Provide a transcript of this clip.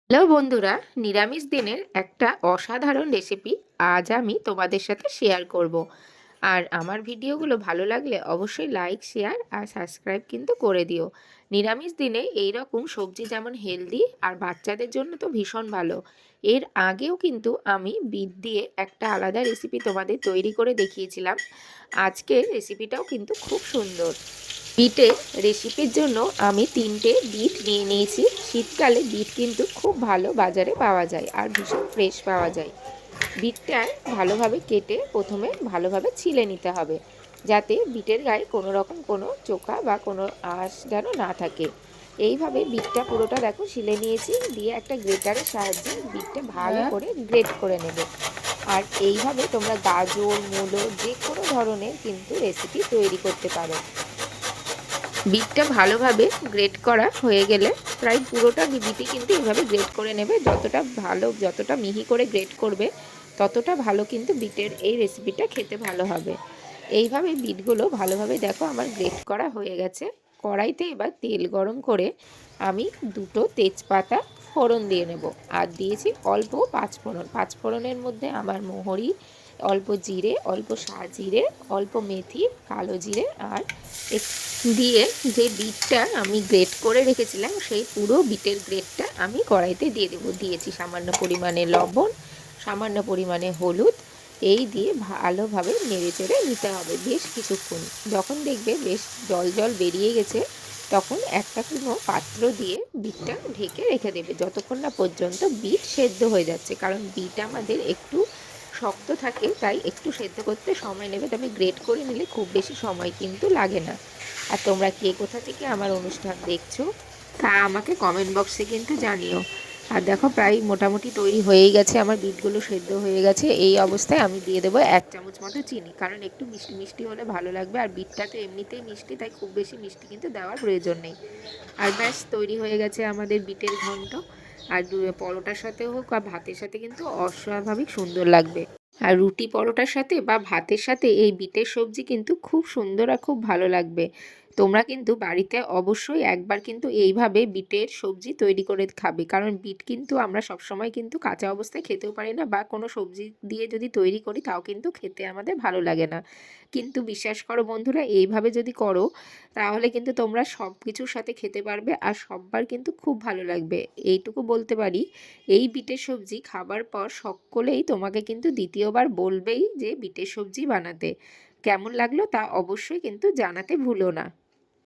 Hello বন্ধুরা, নিরামিষ দিনের একটা অসাধারণ রেসিপি আজ আমি তোমাদের সাথে শেয়ার করব। আর আমার ভিডিওগুলো ভালো লাগলে অবশ্যই লাইক, শেয়ার আর সাবস্ক্রাইব কিন্তু করে দিও। নিরামিষ দিনে এই রকম সবজি যেমন হেলদি আর বাচ্চাদের জন্য তো ভীষণ ভালো। এর আগেও কিন্তু আমি বিট দিয়ে একটা আলাদা রেসিপি তোমাদের তৈরি করে দেখিয়েছিলাম। আজকের রেসিপিটাও কিন্তু খুব সুন্দর। বিটের রেসিপির জন্য আমি 3টে বিট নিয়ে নিয়েছি। শীতকালে বিট কিন্তু খুব ভালো বাজারে পাওয়া যায় আর ভীষণ ফ্রেশ পাওয়া যায়। বিটটা ভালোভাবে কেটে প্রথমে ভালোভাবে ছিলে নিতে হবে, যাতে বিটের গায়ে কোনো রকম কোনো চোকা বা কোনো আঁশ যেন না থাকে। এইভাবে বিটটা পুরোটা দেখো ছিলে নিয়েছি, দিয়ে একটা গ্রেটারের সাহায্যে বিটটা ভালো করে গ্রেট করে নেব। আর এইভাবে তোমরা গাজর, মূলো যে কোনো ধরনের কিন্তু রেসিপি তৈরি করতে পারো। বিটটা ভালোভাবে গ্রেট করা হয়ে গেলে প্রায় পুরোটা বিটই কিন্তু এভাবে গ্রেট করে নেবে। যতটা ভালো, যতটা মিহি করে গ্রেট করবে ততটা ভালো কিন্তু বিটের এই রেসিপিটা খেতে ভালো হবে। এইভাবে বিটগুলো ভালোভাবে দেখো আমার গ্রেট করা হয়ে গেছে। কড়াইতে এবার তেল গরম করে আমি 2টো তেজপাতা ফোড়ন দিয়ে নেব। আর দিয়েছি অল্প পাঁচফোড়ন। পাঁচফোড়নের মধ্যে আমার মোহরি, অল্প জিরে, অল্প সাজিরে, অল্প মেথি, কালো জিরে আর দিয়ে যে বিটটা আমি গ্রেট করে রেখেছিলাম সেই পুরো বিটের গ্রেটটা আমি কড়াইতে দিয়ে দেবো। দিয়েছি সামান্য পরিমাণে লবণ, সামান্য পরিমাণে হলুদ। এই দিয়ে ভালোভাবে নেড়ে চেড়ে নিতে হবে বেশ কিছুক্ষণ। যখন দেখবে বেশ জল জল বেরিয়ে গেছে তখন একটা কোনো পাত্র দিয়ে বিটটা ঢেকে রেখে দেবে যতক্ষণ না পর্যন্ত বিট সেদ্ধ হয়ে যাচ্ছে। কারণ বিট আমাদের একটু শক্ত থাকে, তাই একটু সেদ্ধ করতে সময় নেবে, তবে গ্রেট করে নিলে খুব বেশি সময় কিন্তু লাগে না। আর তোমরা কে কোথা থেকে আমার অনুষ্ঠান দেখছো তা আমাকে কমেন্ট বক্সে কিন্তু জানিও। আর দেখো প্রায় মোটামুটি তৈরি হয়েই গেছে, আমার বিটগুলো সেদ্ধ হয়ে গেছে। এই অবস্থায় আমি দিয়ে দেবো 1 চামচ মতো চিনি, কারণ একটু মিষ্টি মিষ্টি হলে ভালো লাগবে। আর বিটটা তো এমনিতেই মিষ্টি, তাই খুব বেশি মিষ্টি কিন্তু দেওয়ার প্রয়োজন নেই। আর ব্যাস তৈরি হয়ে গেছে আমাদের বিটের ঘন্ট। আর পরোটার সাথে হোক বা ভাতের সাথে কিন্তু অস্বাভাবিক সুন্দর লাগবে। আর রুটি পরোটার সাথে বা ভাতের সাথে এই বিটের সবজি কিন্তু খুব সুন্দর আর খুব ভালো লাগবে। তোমরা কিন্তু বাড়িতে অবশ্যই একবার কিন্তু এইভাবে বিটের সবজি তৈরি করে খাবে, কারণ বিট কিন্তু আমরা সবসময় কিন্তু কাঁচা অবস্থায় খেতেও পারি না, বা কোনো সবজি দিয়ে যদি তৈরি করি তাও কিন্তু খেতে আমাদের ভালো লাগে না। কিন্তু বিশ্বাস করো বন্ধুরা, এইভাবে যদি করো তাহলে কিন্তু তোমরা সব কিছুর সাথে খেতে পারবে আর সববার কিন্তু খুব ভালো লাগবে। এইটুকু বলতে পারি, এই বিটের সবজি খাবার পর সকলেই তোমাকে কিন্তু দ্বিতীয়বার বলবেই যে বিটের সবজি বানাতে। কেমন লাগলো তা অবশ্যই কিন্তু জানাতে ভুলো না।